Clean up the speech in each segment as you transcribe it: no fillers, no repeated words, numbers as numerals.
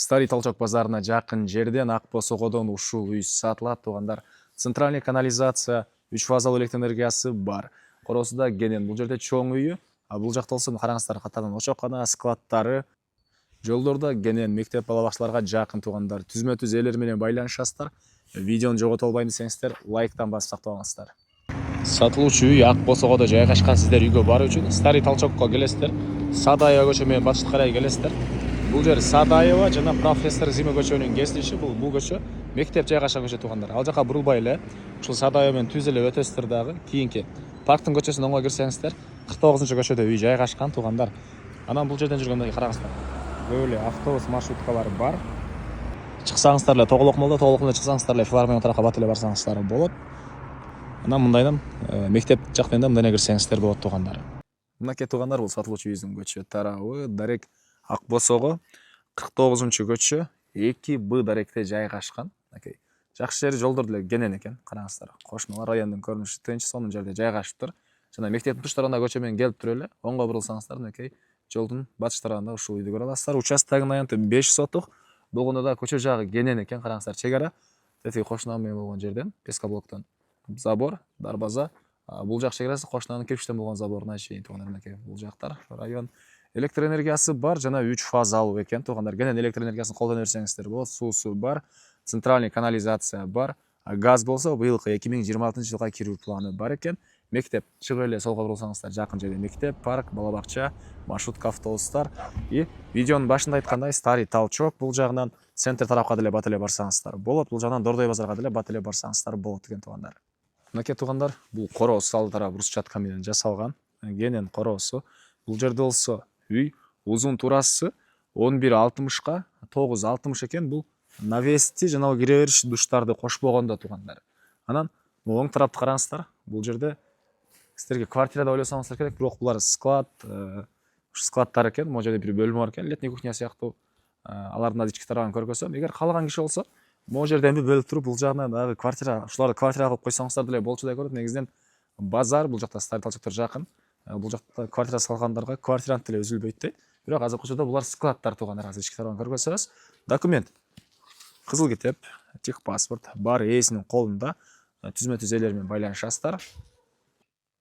Старый Толчок базарына жақын жерден Ақбосоғодон ушул үй сатылат туғандар. Центральный канализация, 3 фазалы электр энергиясы бар. Коросуда генен бул жерде чоң үйү, бул жакта болсо караңыздар катарынан очоккана, складтары, жолдордо генен мектеп балабакчаларга жақын туғандар. Түзмө-түз элер менен байланышасыздар. Видеону жогото албайм десеңиздер, лайктан басып сактабаңыздар. Сатылуучу үй Ақбосоғодо жайгашкан. Сиздер үйгө баруу үчүн Старый Толчокко келесиздер. Садаева көчө менен батышты карай келесиздер. Бул жер Садаева жана профессор Зима көчөнүн кесилиши. Бул көчө мектеп жайгашкан көчө тугандар. Ал жака бурулбай эле ушул Садаева менен түз эле өтөсүздөр дагы. Кийинки парктын көчөсүнө оңой кирсеңиздер, 49-көчөдө үй жайгашкан тугандар. Анан бул жерден жүргөндө караңыздар. Көп эле автобус маршруткалары бар. Чыксаңыздар эле Тоголокмолдо, Тоголокмолдо чыксаңыздар эле филармония тарапка бат эле барсаңыздар болот. Анан мындайдан мектеп жак менен мындайдан кирсеңиздер болот тугандар. Мынакей тугандар, бул сатылуучу үйдүн көчө тарабы Дарек Ақбосого 49-көчө 2Б даректе жайгашкан. Мынакей жакшы жери жолдор деле кенен экен. Караңыздар, кошуналар райондун көрүнүшү тынч, сонун жерде жайгашыптыр. Жана мектептин туш тарабына көчө менен келип туруп эле оңго бурулсаңыздар, мынакей жолдун батыш тарабында ушул үйдү көрө аласыздар. Участогунун аянты 5 сотук. Болгондо да көчө жагы кенен экен. Караңыздар, чек ара тетиги кошунам менен болгон жерден пескоблоктон забор, дарбаза. Бул жак чек арасы кошунанын кирпичтен болгон заборуна чейин тугандар. Мынакей бул жактар район. Электр энергиясы бар жана 3 фазалуу экен тугандар. Кенен электр энергиясын колдоно берсеңиздер болот. Суусу бар, центральный канализация бар. Газ болсо быйылкы 2026-жылга кирүү планы бар экен. Мектеп чыгып эле солго бурулсаңыздар, жакын жерде мектеп, парк, балабакча, маршрутка, автобустар. И видеонун башында айткандай Старый Толчок бул жагынан центр тарапка деле бат эле барсаңыздар болот. Бул жагынан Дордой базарга деле бат эле барсаңыздар болот экен тугандар. Мынакей тугандар, бул короосу ал тарабы брусчатка менен жасалган. Кенен короосу. Бул жерде болсо үй узун турасы 11.60-ка 9.60 экен. Бул навести жана кире бериш душтарды кошпогондо тугандар. Анан оң тарапты караңыздар. Бул жерде сиздерге квартирада ойлосоңуздар керек, бирок булар склад, складтар экен. Могу жерде бир бөлмө бар экен, летний кухня сыяктуу. Алардын ички тарабын көргөзөм. Эгер каалаган киши болсо, могу жерден бөлүп туруп бул жагынан дагы квартира, ушуларды квартирага кылып койсоңуздар деле болчу деп көрөт. Негизинен базар, бул жакта Старый Толчоктор жакын. Бул жакта квартира салгандарга квартирант деле үзүлбөйт дейт. Бирок азыркы учурда булар складтар тугандар. Азыр ички тарабын көргөзөбүз. Документ, кызыл китеп, техпаспорт бар ээсинин колунда. Түзмө-түз элер менен байланышасыздар.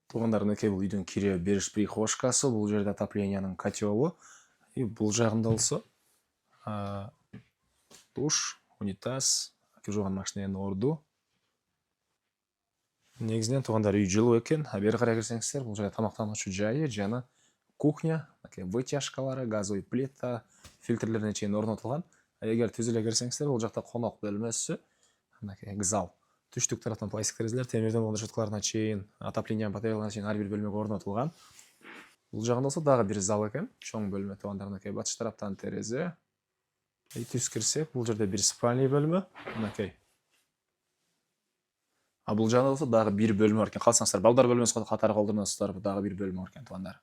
Тугандар, мынакей бул үйдүн кире бериш прихожкасы, бул жерде отопленияның котелу. И бул жагында болсо душ, унитаз, жууган машиненин орду. Негизинен тугандар үй жылуу экен. Бери карай кирсеңиздер, бул жерде тамактануучу жайы жана кухня, вытяжкалары, газовый плита, фильтрлерине чейин орнотулган. Эгер түз эле кирсеңиздер, бул жакта конок бөлмөсү, мынакей зал. Түштүк тараптан пластик терезелер, темирден болгон решеткаларына чейин, отопление батареяларына чейин ар бир бөлмөгө орнотулган. Бул жагында болсо дагы бир зал экен, чоң бөлмө тугандар. Мынакей батыш тараптан терезе. Түз кирсек, бул жерде бир спальный бөлмө, мынакей. Бул жагында болсо дагы бир бөлмө бар экен. Калсаңыздар, балдар бөлмөсү катары колдоносуздар, дагы бир бөлмө бар экен тугандар.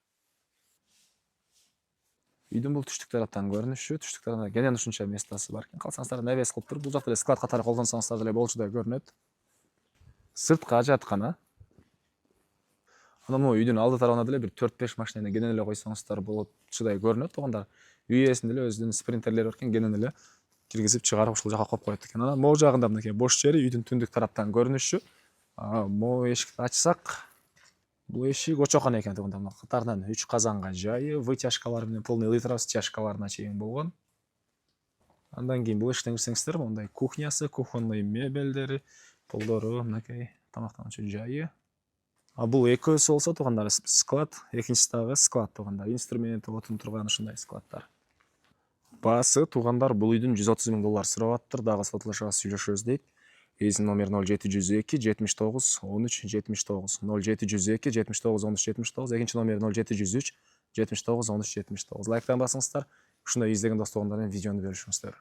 Үйдүн бул түштүк тараптан көрүнүшү, түштүк тараптан кенен ушунча местасы бар экен. Калсаңыздар, навес кылып туруп, бул жакта эле склад катары колдонсоңуздар деле болчу деп көрүнөт. Сыртка ажаткана. Анан могу үйдүн алды тарабына деле бир 4-5 машинени кенен эле койсоңуздар болотчудай көрүнөт тугандар. Үй ээсинин деле өзүнүн спринтерлери бар экен, кенен эле киргизип чыгарып ушул жака коюп коет экен. Анан могу жагында мынакей бош жери, үйдүн түндүк тараптан көрүнүшү. Могу эшикти ачсак, бул эшик очоккана экен тугандар. Катарынан 3 казанга жайы, вытяжкалар менен полный литр стяжкаларына чейин болгон. Андан кийин бул эшиктен кирсеңиздер, мындай кухнясы, кухонный мебелдери, полдору, мынакей тамактануучу жайы. Бул экөөсү болсо тугандар склад, экинчиси дагы склад тугандар. Инструмент, отун турган ушундай складтар. Баасы тугандар, бул үйдүн $130,000 сурап аттыр. Дагы сотулашка сүйлөшөбүз дейт. Эсин номер 0702 79 13 79 0702 79 13 79, экинчи номер 0703 79 13 79. Лайктан басыңыздар. Ушундай издеген дос тугандар менен видеону бөлүшүңүздөр.